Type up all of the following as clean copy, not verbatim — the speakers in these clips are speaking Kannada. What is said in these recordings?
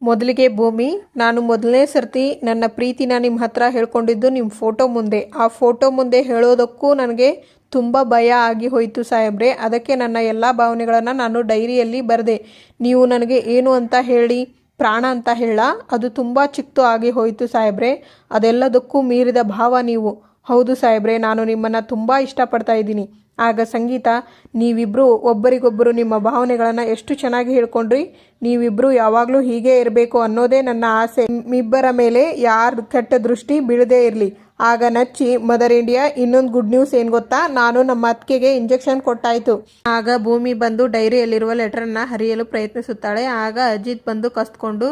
ಮೊದಲಿಗೆ ಭೂಮಿ, ನಾನು ಮೊದಲನೇ ಸರ್ತಿ ನನ್ನ ಪ್ರೀತಿನ ನಿಮ್ಮ ಹತ್ರ ಹೇಳ್ಕೊಂಡಿದ್ದು ನಿಮ್ಮ ಫೋಟೋ ಮುಂದೆ. ಆ ಫೋಟೋ ಮುಂದೆ ಹೇಳೋದಕ್ಕೂ ನನಗೆ ತುಂಬ ಭಯ ಆಗಿ ಹೋಯಿತು ಸಾಹೇಬ್ರೆ. ಅದಕ್ಕೆ ನನ್ನ ಎಲ್ಲ ಭಾವನೆಗಳನ್ನು ನಾನು ಡೈರಿಯಲ್ಲಿ ಬರೆದೆ. ನೀವು ನನಗೆ ಏನು ಅಂತ ಹೇಳಿ, ಪ್ರಾಣ ಅಂತ ಹೇಳ, ಅದು ತುಂಬ ಚಿಕ್ಕದು ಆಗಿ ಹೋಯಿತು ಸಾಹೇಬ್ರೆ. ಅದೆಲ್ಲದಕ್ಕೂ ಮೀರಿದ ಭಾವ ನೀವು. ಹೌದು ಸಾಹೇಬ್ರೆ, ನಾನು ನಿಮ್ಮನ್ನು ತುಂಬ ಇಷ್ಟಪಡ್ತಾ ಇದ್ದೀನಿ. ಆಗ ಸಂಗೀತ, ನೀವಿಬ್ಬರು ಒಬ್ಬರಿಗೊಬ್ಬರು ನಿಮ್ಮ ಭಾವನೆಗಳನ್ನು ಎಷ್ಟು ಚೆನ್ನಾಗಿ ಹೇಳ್ಕೊಂಡ್ರಿ. ನೀವಿಬ್ಬರು ಯಾವಾಗಲೂ ಹೀಗೆ ಇರಬೇಕು ಅನ್ನೋದೇ ನನ್ನ ಆಸೆ. ನಿಮ್ಮಿಬ್ಬರ ಮೇಲೆ ಯಾರ ಕೆಟ್ಟ ದೃಷ್ಟಿ ಬೀಳದೇ ಇರಲಿ. ಆಗ ನಚ್ಚಿ, ಮದರ್ ಇಂಡಿಯಾ, ಇನ್ನೊಂದು ಗುಡ್ ನ್ಯೂಸ್ ಏನು ಗೊತ್ತಾ, ನಾನು ನಮ್ಮ ಅತ್ತಿಗೆಗೆ ಇಂಜೆಕ್ಷನ್ ಕೊಟ್ಟಾಯಿತು. ಆಗ ಭೂಮಿ ಬಂದು ಡೈರಿಯಲ್ಲಿರುವ ಲೆಟರನ್ನು ಹರಿಯಲು ಪ್ರಯತ್ನಿಸುತ್ತಾಳೆ. ಆಗ ಅಜಿತ್ ಬಂದು ಕಸ್ಕೊಂಡು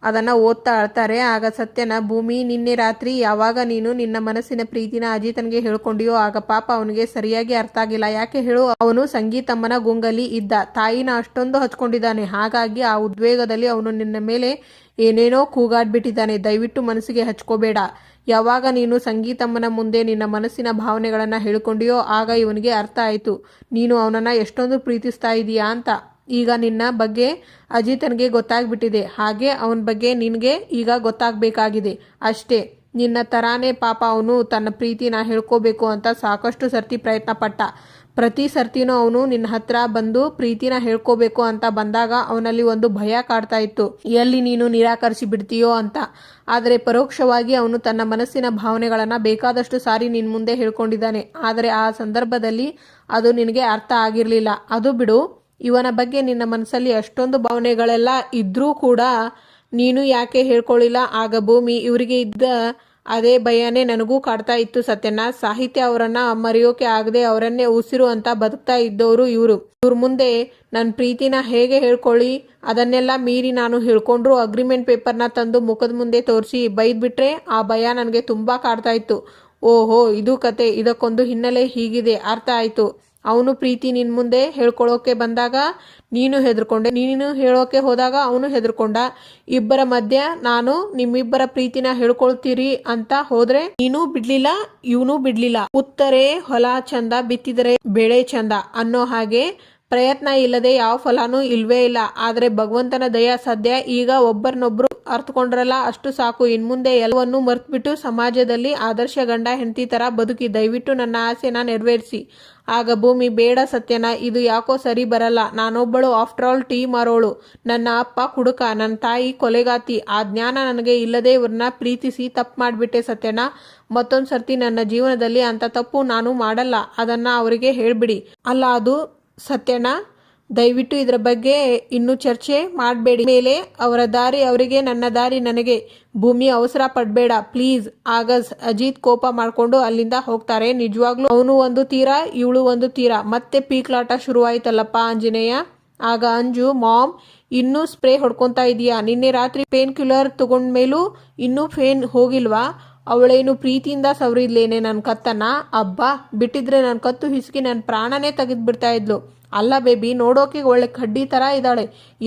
ಅದನ್ನು ಓದ್ತಾ ಅಳ್ತಾರೆ. ಆಗ ಸತ್ಯನ, ಭೂಮಿ, ನಿನ್ನೆ ರಾತ್ರಿ ಯಾವಾಗ ನೀನು ನಿನ್ನ ಮನಸ್ಸಿನ ಪ್ರೀತಿನ ಅಜಿತನಿಗೆ ಹೇಳ್ಕೊಂಡಿಯೋ ಆಗ ಪಾಪ ಅವನಿಗೆ ಸರಿಯಾಗಿ ಅರ್ಥ ಆಗಿಲ್ಲ. ಯಾಕೆ ಹೇಳು, ಅವನು ಸಂಗೀತಮ್ಮನ ಗುಂಗಲಿ ಇದ್ದ. ತಾಯಿನ ಅಷ್ಟೊಂದು ಹಚ್ಕೊಂಡಿದ್ದಾನೆ. ಹಾಗಾಗಿ ಆ ಉದ್ವೇಗದಲ್ಲಿ ಅವನು ನಿನ್ನ ಮೇಲೆ ಏನೇನೋ ಕೂಗಾಡ್ಬಿಟ್ಟಿದ್ದಾನೆ. ದಯವಿಟ್ಟು ಮನಸ್ಸಿಗೆ ಹಚ್ಕೋಬೇಡ. ಯಾವಾಗ ನೀನು ಸಂಗೀತಮ್ಮನ ಮುಂದೆ ನಿನ್ನ ಮನಸ್ಸಿನ ಭಾವನೆಗಳನ್ನು ಹೇಳ್ಕೊಂಡಿಯೋ ಆಗ ಇವನಿಗೆ ಅರ್ಥ ಆಯಿತು ನೀನು ಅವನನ್ನು ಎಷ್ಟೊಂದು ಪ್ರೀತಿಸ್ತಾ ಇದೀಯಾ ಅಂತ. ಈಗ ನಿನ್ನ ಬಗ್ಗೆ ಅಜಿತನಿಗೆ ಗೊತ್ತಾಗ್ಬಿಟ್ಟಿದೆ. ಹಾಗೆ ಅವನ ಬಗ್ಗೆ ನಿನಗೆ ಈಗ ಗೊತ್ತಾಗಬೇಕಾಗಿದೆ ಅಷ್ಟೇ. ನಿನ್ನ ತರಾನೇ ಪಾಪ ಅವನು ತನ್ನ ಪ್ರೀತಿನ ಹೇಳ್ಕೋಬೇಕು ಅಂತ ಸಾಕಷ್ಟು ಸರ್ತಿ ಪ್ರಯತ್ನ ಪಟ್ಟ. ಪ್ರತಿ ಸರ್ತಿನೂ ಅವನು ನಿನ್ನ ಹತ್ರ ಬಂದು ಪ್ರೀತಿನ ಹೇಳ್ಕೋಬೇಕು ಅಂತ ಬಂದಾಗ ಅವನಲ್ಲಿ ಒಂದು ಭಯ ಕಾಡ್ತಾ ಇತ್ತು, ಎಲ್ಲಿ ನೀನು ನಿರಾಕರಿಸಿ ಬಿಡ್ತೀಯೋ ಅಂತ. ಆದರೆ ಪರೋಕ್ಷವಾಗಿ ಅವನು ತನ್ನ ಮನಸ್ಸಿನ ಭಾವನೆಗಳನ್ನು ಬೇಕಾದಷ್ಟು ಸಾರಿ ನಿನ್ನ ಮುಂದೆ ಹೇಳ್ಕೊಂಡಿದ್ದಾನೆ. ಆದರೆ ಆ ಸಂದರ್ಭದಲ್ಲಿ ಅದು ನಿನಗೆ ಅರ್ಥ ಆಗಿರಲಿಲ್ಲ. ಅದು ಬಿಡು, ಇವನ ಬಗ್ಗೆ ನಿನ್ನ ಮನಸ್ಸಲ್ಲಿ ಅಷ್ಟೊಂದು ಭಾವನೆಗಳೆಲ್ಲ ಇದ್ರೂ ಕೂಡ ನೀನು ಯಾಕೆ ಹೇಳ್ಕೊಳ್ಳಿಲ್ಲ? ಆಗ ಭೂಮಿ, ಇವರಿಗೆ ಇದ್ದ ಅದೇ ಭಯನೇ ನನಗೂ ಕಾಡ್ತಾ ಇತ್ತು ಸತ್ಯನ. ಸಾಹಿತ್ಯ ಅವರನ್ನ ಮರೆಯೋಕೆ ಆಗದೆ ಅವರನ್ನೇ ಉಸಿರು ಅಂತ ಬದುಕ್ತಾ ಇದ್ದವರು ಇವ್ರ ಮುಂದೆ ನನ್ನ ಪ್ರೀತಿನ ಹೇಗೆ ಹೇಳ್ಕೊಳ್ಳಿ? ಅದನ್ನೆಲ್ಲ ಮೀರಿ ನಾನು ಹೇಳ್ಕೊಂಡ್ರು ಅಗ್ರಿಮೆಂಟ್ ಪೇಪರ್ನ ತಂದು ಮುಖದ ಮುಂದೆ ತೋರಿಸಿ ಬೈದ್ಬಿಟ್ರೆ ಆ ಭಯ ನನಗೆ ತುಂಬ ಕಾಡ್ತಾ ಇತ್ತು. ಓಹೋ, ಇದು ಕತೆ, ಇದಕ್ಕೊಂದು ಹಿನ್ನೆಲೆ ಹೀಗಿದೆ, ಅರ್ಥ ಆಯಿತು. ಅವನು ಪ್ರೀತಿ ನಿನ್ನ ಮುಂದೆ ಹೇಳ್ಕೊಳ್ಳೋಕೆ ಬಂದಾಗ ನೀನು ಹೆದರ್ಕೊಂಡೆ, ನೀನು ಹೇಳೋಕೆ ಹೋದಾಗ ಅವನು ಹೆದರ್ಕೊಂಡ. ಇಬ್ಬರ ಮಧ್ಯ ನಾನು ನಿಮ್ಮಿಬ್ಬರ ಪ್ರೀತಿನ ಹೇಳ್ಕೊಳ್ತೀರಿ ಅಂತ ಹೋದ್ರೆ ನೀನು ಬಿಡ್ಲಿಲ್ಲ, ಇವನು ಬಿಡ್ಲಿಲ್ಲ. ಉತ್ತರೆ ಹೊಲ ಚಂದ, ಬಿತ್ತಿದರೆ ಬೆಳೆ ಚಂದ ಅನ್ನೋ ಹಾಗೆ ಪ್ರಯತ್ನ ಇಲ್ಲದೆ ಯಾವ ಫಲಾನೂ ಇಲ್ವೇ ಇಲ್ಲ. ಆದರೆ ಭಗವಂತನ ದಯ ಸದ್ಯ ಈಗ ಒಬ್ಬರನ್ನೊಬ್ರು ಅರ್ಥಕೊಂಡ್ರಲ್ಲ, ಅಷ್ಟು ಸಾಕು. ಇನ್ಮುಂದೆ ಎಲ್ಲವನ್ನೂ ಮರ್ತ್ಬಿಟ್ಟು ಸಮಾಜದಲ್ಲಿ ಆದರ್ಶ ಗಂಡ ಹೆಂಡತಿ ತರ ಬದುಕಿ. ದಯವಿಟ್ಟು ನನ್ನ ಆಸೆನ ನೆರವೇರಿಸಿ. ಆಗ ಭೂಮಿ, ಬೇಡ ಸತ್ಯನ, ಇದು ಯಾಕೋ ಸರಿ ಬರಲ್ಲ. ನಾನೊಬ್ಬಳು ಆಫ್ಟರ್ ಆಲ್ ಟೀ ಮಾರೋಳು. ನನ್ನ ಅಪ್ಪ ಕುಡುಕ, ನನ್ನ ತಾಯಿ ಕೊಲೆಗಾತಿ. ಆ ಜ್ಞಾನ ನನಗೆ ಇಲ್ಲದೆ ಇವ್ರನ್ನ ಪ್ರೀತಿಸಿ ತಪ್ಪು ಮಾಡಿಬಿಟ್ಟೆ ಸತ್ಯನ. ಮತ್ತೊಂದು ಸರ್ತಿ ನನ್ನ ಜೀವನದಲ್ಲಿ ಅಂತ ತಪ್ಪು ನಾನು ಮಾಡಲ್ಲ. ಅದನ್ನ ಅವರಿಗೆ ಹೇಳ್ಬಿಡಿ. ಅಲ್ಲ, ಅದು ಸತ್ಯನ, ದಯವಿಟ್ಟು ಇದರ ಬಗ್ಗೆ ಇನ್ನೂ ಚರ್ಚೆ ಮಾಡಬೇಡಿ. ಮೇಲೆ ಅವರ ದಾರಿ ಅವರಿಗೆ, ನನ್ನ ದಾರಿ ನನಗೆ. ಭೂಮಿ, ಅವಸರ ಪಡಬೇಡ ಪ್ಲೀಸ್. ಆಗ ಅಜಿತ್ ಕೋಪ ಮಾಡಿಕೊಂಡು ಅಲ್ಲಿಂದ ಹೋಗ್ತಾರೆ. ನಿಜವಾಗ್ಲೂ ಅವನು ಒಂದು ತೀರ, ಇವಳು ಒಂದು ತೀರ. ಮತ್ತೆ ಪೀಕ್ಲಾಟ ಶುರುವಾಯ್ತಲ್ಲಪ್ಪ ಆಂಜನೇಯ. ಆಗ ಅಂಜು, ಮಾಮ್, ಇನ್ನೂ ಸ್ಪ್ರೇ ಹೊಡ್ಕೊತಾ ಇದೀಯಾ? ನಿನ್ನೆ ರಾತ್ರಿ ಪೇನ್ ಕಿಲ್ಲರ್ ತಗೊಂಡ್ಮೇಲೂ ಇನ್ನೂ ಫೇನ್ ಹೋಗಿಲ್ವಾ? ಅವಳೇನು ಪ್ರೀತಿಯಿಂದ ಸವರಿದ್ಲೇನೆ ನನ್ನ ಕತ್ತನ್ನ? ಅಬ್ಬಾ, ಬಿಟ್ಟಿದ್ರೆ ನನ್ನ ಕತ್ತು ಹಿಸುಕಿ ನನ್ನ ಪ್ರಾಣನೇ ತೆಗೆದ್ಬಿಡ್ತಾ ಇದ್ಲು. ಅಲ್ಲ ಬೇಬಿ, ನೋಡೋಕೆ ಒಳ್ಳೆ ಕಡ್ಡಿ ಥರ ಇದ್ದಾಳೆ,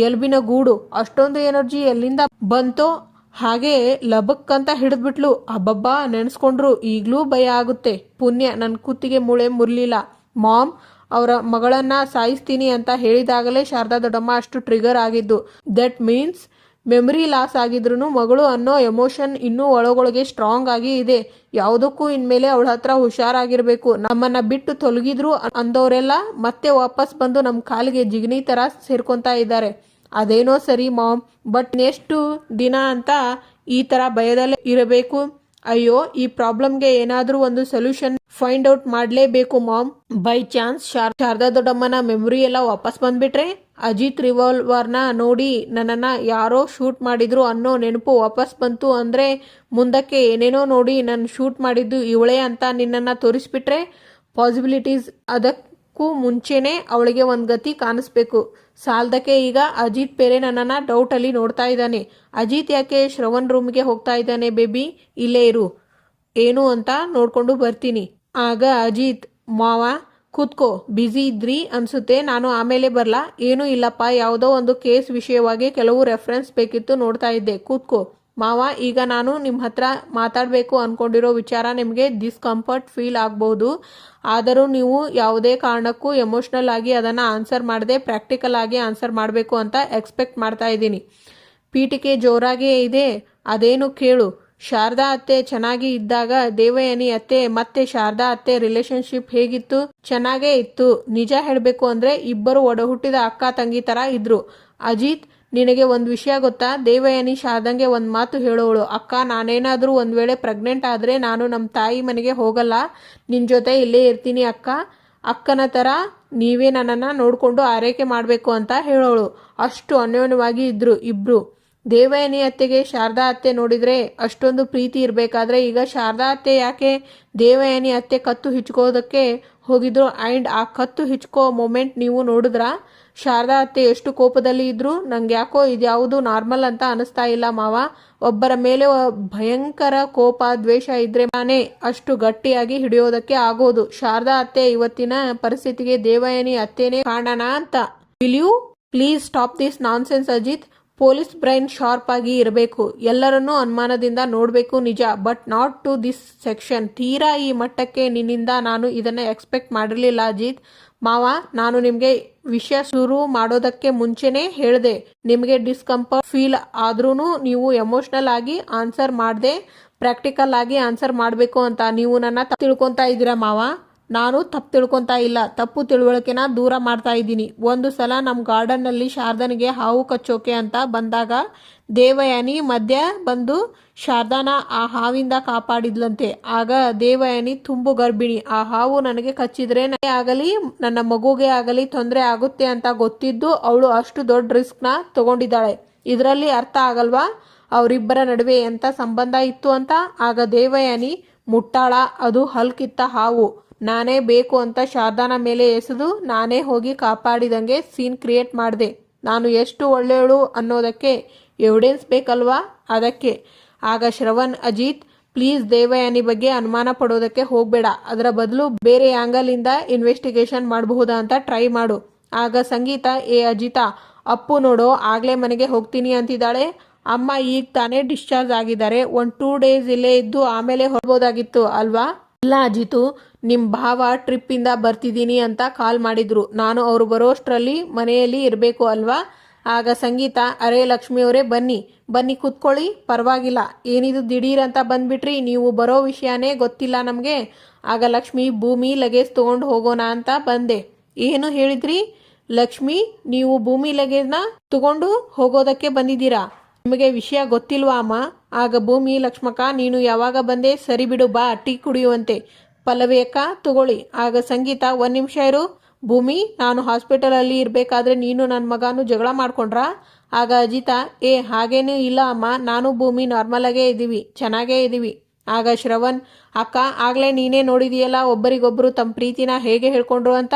ಎಲ್ಬಿನ ಗೂಡು. ಅಷ್ಟೊಂದು ಎನರ್ಜಿ ಎಲ್ಲಿಂದ ಬಂತೋ? ಹಾಗೆ ಲಬಕ್ಕಂತ ಹಿಡಿದ್ಬಿಟ್ಲು. ಅಬ್ಬಬ್ಬಾ, ನೆನೆಸ್ಕೊಂಡ್ರು ಈಗಲೂ ಭಯ ಆಗುತ್ತೆ. ಪುಣ್ಯ ನನ್ನ ಕುತ್ತಿಗೆ ಮೂಳೆ ಮುರ್ಲಿಲ್ಲ. ಮಾಮ್, ಅವರ ಮಗಳನ್ನ ಸಾಯಿಸ್ತೀನಿ ಅಂತ ಹೇಳಿದಾಗಲೇ ಶಾರದಾ ದೊಡ್ಡಮ್ಮ ಅಷ್ಟು ಟ್ರಿಗರ್ ಆಗಿದ್ದು. ದಟ್ ಮೀನ್ಸ್ ಮೆಮರಿ ಲಾಸ್ ಆಗಿದ್ರು ಮಗಳು ಅನ್ನೋ ಎಮೋಷನ್ ಇನ್ನೂ ಒಳಗೊಳಗೆ ಸ್ಟ್ರಾಂಗ್ ಆಗಿ ಇದೆ. ಯಾವುದಕ್ಕೂ ಇನ್ಮೇಲೆ ಅವಳ ಹತ್ರ ಹುಷಾರಾಗಿರ್ಬೇಕು. ನಮ್ಮನ್ನ ಬಿಟ್ಟು ತೊಲಗಿದ್ರು ಅಂದವರೆಲ್ಲ ಮತ್ತೆ ವಾಪಸ್ ಬಂದು ನಮ್ಮ ಕಾಲಿಗೆ ಜಿಗಣಿ ತರ ಸೇರ್ಕೊಂತಾ ಇದ್ದಾರೆ. ಅದೇನೋ ಸರಿ ಮಾಮ್, ಬಟ್ ಎಷ್ಟು ದಿನ ಅಂತ ಈ ತರ ಭಯದಲ್ಲೇ ಇರಬೇಕು? ಅಯ್ಯೋ, ಈ ಪ್ರಾಬ್ಲಮ್ಗೆ ಏನಾದರೂ ಒಂದು ಸೊಲ್ಯೂಷನ್ ಫೈಂಡ್ ಔಟ್ ಮಾಡಲೇಬೇಕು ಮಾಮ್. ಬೈ ಚಾನ್ಸ್ ಶಾರದಾ ದೊಡ್ಡಮ್ಮನ ಮೆಮೊರಿ ಎಲ್ಲ ವಾಪಸ್ ಬಂದ್ಬಿಟ್ರೆ? ಅಜಿತ್ ರಿವಾಲ್ವರ್ನ ನೋಡಿ ನನ್ನನ್ನು ಯಾರೋ ಶೂಟ್ ಮಾಡಿದ್ರು ಅನ್ನೋ ನೆನಪು ವಾಪಸ್ ಬಂತು ಅಂದರೆ ಮುಂದಕ್ಕೆ ಏನೇನೋ ನೋಡಿ ನನ್ನ ಶೂಟ್ ಮಾಡಿದ್ದು ಇವಳೇ ಅಂತ ನಿನ್ನನ್ನು ತೋರಿಸ್ಬಿಟ್ರೆ? ಪಾಸಿಬಿಲಿಟೀಸ್. ಅದಕ್ಕೂ ಮುಂಚೆನೇ ಅವಳಿಗೆ ಒಂದು ಗತಿ ಕಾಣಿಸ್ಬೇಕು. ಸಾಲದಕ್ಕೆ ಈಗ ಅಜಿತ್ ಬೇರೆ ನನ್ನನ್ನು ಡೌಟಲ್ಲಿ ನೋಡ್ತಾ ಇದ್ದಾನೆ. ಅಜಿತ್ ಯಾಕೆ ಶ್ರವಣ್ ರೂಮ್ಗೆ ಹೋಗ್ತಾ ಇದ್ದಾನೆ? ಬೇಬಿ, ಇಲ್ಲೇ ಇರು, ಏನು ಅಂತ ನೋಡ್ಕೊಂಡು ಬರ್ತೀನಿ. ಆಗ ಅಜಿತ್, ಮಾವ ಕೂತ್ಕೋ, ಬ್ಯುಸಿ ಇದ್ರಿ ಅನ್ಸುತ್ತೆ, ನಾನು ಆಮೇಲೆ ಬರಲಾ? ಏನೂ ಇಲ್ಲಪ್ಪ, ಯಾವುದೋ ಒಂದು ಕೇಸ್ ವಿಷಯವಾಗಿ ಕೆಲವು ರೆಫರೆನ್ಸ್ ಬೇಕಿತ್ತು, ನೋಡ್ತಾ ಇದ್ದೆ. ಕೂತ್ಕೋ. ಮಾವ, ಈಗ ನಾನು ನಿಮ್ಮ ಹತ್ರ ಮಾತಾಡಬೇಕು ಅಂದ್ಕೊಂಡಿರೋ ವಿಚಾರ ನಿಮಗೆ ಡಿಸ್ಕಂಫರ್ಟ್ ಫೀಲ್ ಆಗ್ಬೋದು. ಆದರೂ ನೀವು ಯಾವುದೇ ಕಾರಣಕ್ಕೂ ಎಮೋಷ್ನಲ್ ಆಗಿ ಅದನ್ನು ಆನ್ಸರ್ ಮಾಡದೆ ಪ್ರಾಕ್ಟಿಕಲ್ ಆಗಿ ಆನ್ಸರ್ ಮಾಡಬೇಕು ಅಂತ ಎಕ್ಸ್ಪೆಕ್ಟ್ ಮಾಡ್ತಾ ಇದ್ದೀನಿ. ಪೀಠಿಕೆ ಜೋರಾಗೇ ಇದೆ, ಅದೇನು ಕೇಳು. ಶಾರದಾ ಅತ್ತೆ ಚೆನ್ನಾಗಿ ಇದ್ದಾಗ ದೇವಯಾನಿ ಅತ್ತೆ ಮತ್ತೆ ಶಾರದಾ ಅತ್ತೆ ರಿಲೇಶನ್ಶಿಪ್ ಹೇಗಿತ್ತು? ಚೆನ್ನಾಗೇ ಇತ್ತು. ನಿಜ ಹೇಳಬೇಕು ಅಂದ್ರೆ ಇಬ್ಬರು ಒಡಹುಟ್ಟಿದ ಅಕ್ಕ ತಂಗಿ ತರ ಇದ್ರು. ಅಜಿತ್, ನಿನಗೆ ಒಂದು ವಿಷಯ ಗೊತ್ತಾ? ದೇವಯಾನಿ ಶಾರದಂಗೆ ಒಂದು ಮಾತು ಹೇಳೋಳು. ಅಕ್ಕ, ನಾನೇನಾದರೂ ಒಂದು ವೇಳೆ ಪ್ರೆಗ್ನೆಂಟ್ ಆದರೆ ನಾನು ನಮ್ಮ ತಾಯಿ ಮನೆಗೆ ಹೋಗಲ್ಲ, ನಿನ್ನ ಜೊತೆ ಇಲ್ಲೇ ಇರ್ತೀನಿ ಅಕ್ಕ. ಅಕ್ಕನ ಥರ ನೀವೇ ನನ್ನನ್ನು ನೋಡಿಕೊಂಡು ಆರೈಕೆ ಮಾಡಬೇಕು ಅಂತ ಹೇಳೋಳು. ಅಷ್ಟು ಅನ್ಯೋನ್ಯವಾಗಿ ಇದ್ರು ಇಬ್ರು. ದೇವಯಾನಿ ಅತ್ತೆಗೆ ಶಾರದಾ ಅತ್ತೆ ನೋಡಿದ್ರೆ ಅಷ್ಟೊಂದು ಪ್ರೀತಿ ಇರಬೇಕಾದ್ರೆ ಈಗ ಶಾರದಾ ಅತ್ತೆ ಯಾಕೆ ದೇವಯಾನಿ ಅತ್ತೆ ಕತ್ತು ಹಿಚ್ಕೋದಕ್ಕೆ ಹೋಗಿದ್ರು? ಆ್ಯಂಡ್ ಆ ಕತ್ತು ಹಿಚ್ಕೋ ಮೊಮೆಂಟ್ ನೀವು ನೋಡಿದ್ರಾ? ಶಾರದಾ ಅತ್ತೆ ಎಷ್ಟು ಕೋಪದಲ್ಲಿ ಇದ್ರು. ನಂಗೆ ಯಾಕೋ ಇದ್ಯಾವುದು ನಾರ್ಮಲ್ ಅಂತ ಅನಿಸ್ತಾ ಇಲ್ಲ ಮಾವ. ಒಬ್ಬರ ಮೇಲೆ ಭಯಂಕರ ಕೋಪ ದ್ವೇಷ ಇದ್ರೆ ನಾನೇ ಅಷ್ಟು ಗಟ್ಟಿಯಾಗಿ ಹಿಡಿಯೋದಕ್ಕೆ ಆಗೋದು. ಶಾರದಾ ಅತ್ತೆ ಇವತ್ತಿನ ಪರಿಸ್ಥಿತಿಗೆ ದೇವಯಾನಿ ಅತ್ತೇನೆ ಕಾರಣ ಅಂತ. Will you please stop this nonsense Ajit? Police brain sharp ಆಗಿ ಇರಬೇಕು, ಎಲ್ಲರನ್ನೂ ಅನುಮಾನದಿಂದ ನೋಡಬೇಕು ನಿಜ, but not to this section. ತೀರಾ ಈ ಮಟ್ಟಕ್ಕೆ ನಿನ್ನಿಂದ ನಾನು ಇದನ್ನ ಎಕ್ಸ್ಪೆಕ್ಟ್ ಮಾಡಿರಲಿಲ್ಲ ಅಜಿತ್. ಮಾವ, ನಾನು ನಿಮಗೆ ವಿಷಯ ಶುರು ಮಾಡೋದಕ್ಕೆ ಮುಂಚೆನೆ ಹೇಳಿದೆ, ನಿಮಗೆ ಡಿಸ್ಕಂಫರ್ಟ್ ಫೀಲ್ ಆದ್ರೂ ನೀವು ಎಮೋಷನಲ್ ಆಗಿ ಆನ್ಸರ್ ಮಾಡದೆ ಪ್ರಾಕ್ಟಿಕಲ್ ಆಗಿ ಆನ್ಸರ್ ಮಾಡಬೇಕು ಅಂತ. ನೀವು ನನ್ನ ತಪ್ಪು ತಿಳ್ಕೊತಾ ಇದ್ದೀರಾ ಮಾವ? ನಾನು ತಪ್ಪು ತಿಳ್ಕೊತಾ ಇಲ್ಲ, ತಪ್ಪು ತಿಳುವಳಿಕೆನ ದೂರ ಮಾಡ್ತಾ ಇದ್ದೀನಿ. ಒಂದು ಸಲ ನಮ್ಮ ಗಾರ್ಡನ್ನಲ್ಲಿ ಶಾರದನಿಗೆ ಹಾವು ಕಚ್ಚೋಕೆ ಅಂತ ಬಂದಾಗ ದೇವಯಾನಿ ಮಧ್ಯ ಬಂದು ಶಾರದಾನ ಆ ಹಾವಿಂದ ಕಾಪಾಡಿದ್ಲಂತೆ. ಆಗ ದೇವಯಾನಿ ತುಂಬು ಗರ್ಭಿಣಿ. ಆ ಹಾವು ನನಗೆ ಕಚ್ಚಿದ್ರೆ ಆಗಲಿ ನನ್ನ ಮಗುಗೆ ಆಗಲಿ ತೊಂದರೆ ಆಗುತ್ತೆ ಅಂತ ಗೊತ್ತಿದ್ದು ಅವಳು ಅಷ್ಟು ದೊಡ್ಡ ರಿಸ್ಕ್ನ ತಗೊಂಡಿದ್ದಾಳೆ. ಇದರಲ್ಲಿ ಅರ್ಥ ಆಗಲ್ವಾ ಅವರಿಬ್ಬರ ನಡುವೆ ಎಂಥ ಸಂಬಂಧ ಇತ್ತು ಅಂತ? ಆಗ ದೇವಯಾನಿ, ಮುಟ್ಟಾಳ, ಅದು ಹಲ್ಕಿತ್ತ ಹಾವು, ನಾನೇ ಬೇಕು ಅಂತ ಶಾರದಾನ ಮೇಲೆ ಎಸೆದು ನಾನೇ ಹೋಗಿ ಕಾಪಾಡಿದಂಗೆ ಸೀನ್ ಕ್ರಿಯೇಟ್ ಮಾಡಿದೆ. ನಾನು ಎಷ್ಟು ಒಳ್ಳೆಯವಳು ಅನ್ನೋದಕ್ಕೆ ಎವಿಡೆನ್ಸ್ ಬೇಕಲ್ವಾ? ಅದಕ್ಕೆ. ಆಗ ಶ್ರವಣ್, ಅಜಿತ್ ಪ್ಲೀಸ್ ದೇವಯಾನಿ ಬಗ್ಗೆ ಅನುಮಾನ ಪಡೋದಕ್ಕೆ ಹೋಗಬೇಡ, ಅದರ ಬದಲು ಬೇರೆ ಆ್ಯಂಗಲಿಂದ ಇನ್ವೆಸ್ಟಿಗೇಷನ್ ಮಾಡಬಹುದಾ ಅಂತ ಟ್ರೈ ಮಾಡು. ಆಗ ಸಂಗೀತ, ಏ ಅಜಿತಾ, ಅಪ್ಪು ನೋಡೋ ಆಗಲೇ ಮನೆಗೆ ಹೋಗ್ತೀನಿ ಅಂತಿದ್ದಾಳೆ. ಅಮ್ಮ ಈಗ ತಾನೇ ಡಿಸ್ಚಾರ್ಜ್ ಆಗಿದ್ದಾರೆ, 1-2 ಡೇಸ್ ಇಲ್ಲೇ ಇದ್ದು ಆಮೇಲೆ ಹೊರಬೋದಾಗಿತ್ತು ಅಲ್ವಾ? ಇಲ್ಲ ಅಜಿತು, ನಿಮ್ಮ ಭಾವ ಟ್ರಿಪ್ಪಿಂದ ಬರ್ತಿದ್ದೀನಿ ಅಂತ ಕಾಲ್ ಮಾಡಿದ್ರು, ನಾನು ಅವರು ಬರೋಷ್ಟರಲ್ಲಿ ಮನೆಯಲ್ಲಿ ಇರಬೇಕು ಅಲ್ವಾ? ಆಗ ಸಂಗೀತ, ಅರೇ ಲಕ್ಷ್ಮಿಯವರೇ ಬನ್ನಿ ಬನ್ನಿ ಕೂತ್ಕೊಳ್ಳಿ, ಪರವಾಗಿಲ್ಲ, ಏನಿದು ದಿಢೀರ್ ಅಂತ ಬಂದ್ಬಿಟ್ರಿ, ನೀವು ಬರೋ ವಿಷಯನೇ ಗೊತ್ತಿಲ್ಲ ನಮಗೆ. ಆಗ ಲಕ್ಷ್ಮಿ, ಭೂಮಿ ಲಗೇಜ್ ತೊಗೊಂಡು ಹೋಗೋಣ ಅಂತ ಬಂದೆ. ಏನು ಹೇಳಿದ್ರಿ ಲಕ್ಷ್ಮಿ? ನೀವು ಭೂಮಿ ಲಗೇಜ್ನ ತಗೊಂಡು ಹೋಗೋದಕ್ಕೆ ಬಂದಿದ್ದೀರಾ? ನಿಮಗೆ ವಿಷಯ ಗೊತ್ತಿಲ್ವಾ ಅಮ್ಮ? ಆಗ ಭೂಮಿ, ಲಕ್ಷ್ಮಕ್ಕ ನೀನು ಯಾವಾಗ ಬಂದೆ, ಸರಿ ಬಿಡು, ಬಾ ಟೀ ಕುಡಿಯುವಂತೆ. ಪಲ್ಲವಿ ಅಕ್ಕ, ತಗೊಳ್ಳಿ. ಆಗ ಸಂಗೀತ, 1 ನಿಮಿಷ ಇರು ಭೂಮಿ, ನಾನು ಹಾಸ್ಪಿಟಲಲ್ಲಿ ಇರಬೇಕಾದ್ರೆ ನೀನು ನನ್ನ ಮಗನೂ ಜಗಳ ಮಾಡ್ಕೊಂಡ್ರಾ? ಆಗ ಅಜಿತಾ, ಏ ಹಾಗೇನೂ ಇಲ್ಲ ಅಮ್ಮ, ನಾನು ಭೂಮಿ ನಾರ್ಮಲಾಗೇ ಇದ್ದೀವಿ, ಚೆನ್ನಾಗೇ ಇದ್ದೀವಿ. ಆಗ ಶ್ರವಣ್, ಅಕ್ಕ ಆಗಲೇ ನೀನೇ ನೋಡಿದೆಯಲ್ಲ ಒಬ್ಬರಿಗೊಬ್ಬರು ತಮ್ಮ ಪ್ರೀತಿನ ಹೇಗೆ ಹೇಳ್ಕೊಂಡ್ರು ಅಂತ.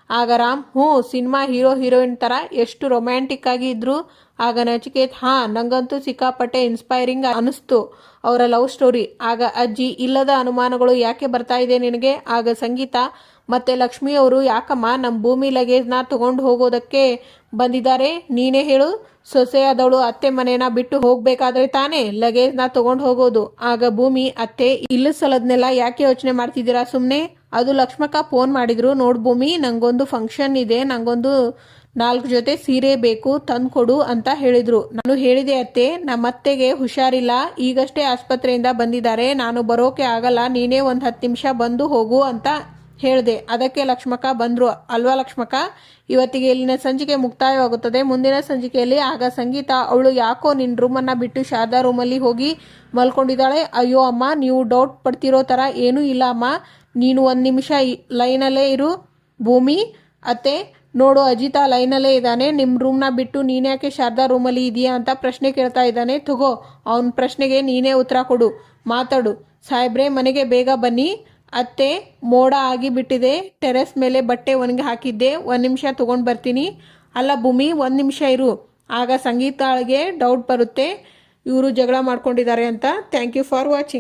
ಆಗ ರಾಮ್, ಹ್ಞೂ, ಸಿನಿಮಾ ಹೀರೋ ಹೀರೋಯಿನ್ ಥರ ಎಷ್ಟು ರೊಮ್ಯಾಂಟಿಕ್ ಆಗಿ ಇದ್ರು. ಆಗ ನಚಿಕೇತ್, ಹಾಂ, ನಂಗಂತೂ ಸಿಕ್ಕಾಪಟ್ಟೆ ಇನ್ಸ್ಪೈರಿಂಗ್ ಅನಿಸ್ತು ಅವರ ಲವ್ ಸ್ಟೋರಿ. ಆಗ ಅಜ್ಜಿ, ಇಲ್ಲದ ಅನುಮಾನಗಳು ಯಾಕೆ ಬರ್ತಾ ಇದೆ ನಿನಗೆ? ಆಗ ಸಂಗೀತ ಮತ್ತೆ ಲಕ್ಷ್ಮಿಯವರು, ಯಾಕಮ್ಮ ನಮ್ಮ ಭೂಮಿ ಲಗೇಜ್ನ ತಗೊಂಡು ಹೋಗೋದಕ್ಕೆ ಬಂದಿದ್ದಾರೆ, ನೀನೇ ಹೇಳು. ಸೊಸೆಯಾದವಳು ಅತ್ತೆ ಮನೇನ ಬಿಟ್ಟು ಹೋಗ್ಬೇಕಾದ್ರೆ ತಾನೇ ಲಗೇಜ್ನ ತಗೊಂಡು ಹೋಗೋದು. ಆಗ ಭೂಮಿ, ಅತ್ತೆ ಇಲ್ಲ ಸಲದ್ನೆಲ್ಲ ಯಾಕೆ ಯೋಚನೆ ಮಾಡ್ತಿದ್ದೀರಾ ಸುಮ್ಮನೆ? ಅದು ಲಕ್ಷ್ಮಕ್ಕ ಫೋನ್ ಮಾಡಿದ್ರು, ನೋಡು ಭೂಮಿ, ನಂಗೊಂದು ಫಂಕ್ಷನ್ ಇದೆ, ನಂಗೊಂದು 4 ಜೊತೆ ಸೀರೆ ಬೇಕು, ತಂದ್ಕೊಡು ಅಂತ ಹೇಳಿದ್ರು. ನಾನು ಹೇಳಿದೆ, ಅತ್ತೆ ನಮ್ಮತ್ತೆಗೆ ಹುಷಾರಿಲ್ಲ, ಈಗಷ್ಟೇ ಆಸ್ಪತ್ರೆಯಿಂದ ಬಂದಿದ್ದಾರೆ, ನಾನು ಬರೋಕೆ ಆಗಲ್ಲ, ನೀನೇ ಒಂದು 10 ನಿಮಿಷ ಬಂದು ಹೋಗು ಅಂತ ಹೇಳಿದೆ. ಅದಕ್ಕೆ ಲಕ್ಷ್ಮಕ್ಕ ಬಂದ್ರು ಅಲ್ವಾ? ಲಕ್ಷ್ಮಕ್ಕ, ಇವತ್ತಿಗೆ ಇಲ್ಲಿನ ಸಂಚಿಕೆ ಮುಕ್ತಾಯವಾಗುತ್ತದೆ. ಮುಂದಿನ ಸಂಚಿಕೆಯಲ್ಲಿ ಆಗ ಸಂಗೀತ, ಅವಳು ಯಾಕೋ ನಿನ್ನ ರೂಮನ್ನು ಬಿಟ್ಟು ಶಾರದಾ ರೂಮಲ್ಲಿ ಹೋಗಿ ಮಲ್ಕೊಂಡಿದ್ದಾಳೆ. ಅಯ್ಯೋ ಅಮ್ಮ, ನೀವು ಡೌಟ್ ಪಡ್ತಿರೋ ಥರ ಏನೂ ಇಲ್ಲ ಅಮ್ಮ, ನೀನು 1 ನಿಮಿಷ ಲೈನಲ್ಲೇ ಇರು. ಭೂಮಿ, ಅತ್ತೆ ನೋಡು, ಅಜಿತಾ ಲೈನಲ್ಲೇ ಇದ್ದಾನೆ, ನಿಮ್ಮ ರೂಮ್ನ ಬಿಟ್ಟು ನೀನ್ಯಾಕೆ ಶಾರದಾ ರೂಮಲ್ಲಿ ಇದೆಯಾ ಅಂತ ಪ್ರಶ್ನೆ ಕೇಳ್ತಾ ಇದ್ದಾನೆ. ತಗೋ, ಅವನ ಪ್ರಶ್ನೆಗೆ ನೀನೇ ಉತ್ತರ ಕೊಡು, ಮಾತಾಡು. ಸಾಹೇಬ್ರೆ, ಮನೆಗೆ ಬೇಗ ಬನ್ನಿ, ಅತ್ತೆ ಮೋಡ ಆಗಿ ಬಿಟ್ಟಿದೆ, ಟೆರೆಸ್ ಮೇಲೆ ಬಟ್ಟೆ ಒಣಗಿ ಹಾಕಿದ್ದೆ, 1 ನಿಮಿಷ ತೊಗೊಂಡು ಬರ್ತೀನಿ. ಅಲ್ಲ ಭೂಮಿ, 1 ನಿಮಿಷ ಇರು. ಆಗ ಸಂಗೀತಾಳಿಗೆ ಡೌಟ್ ಬರುತ್ತೆ, ಇವರು ಜಗಳ ಮಾಡ್ಕೊಂಡಿದ್ದಾರೆ ಅಂತ. Thank you for watching.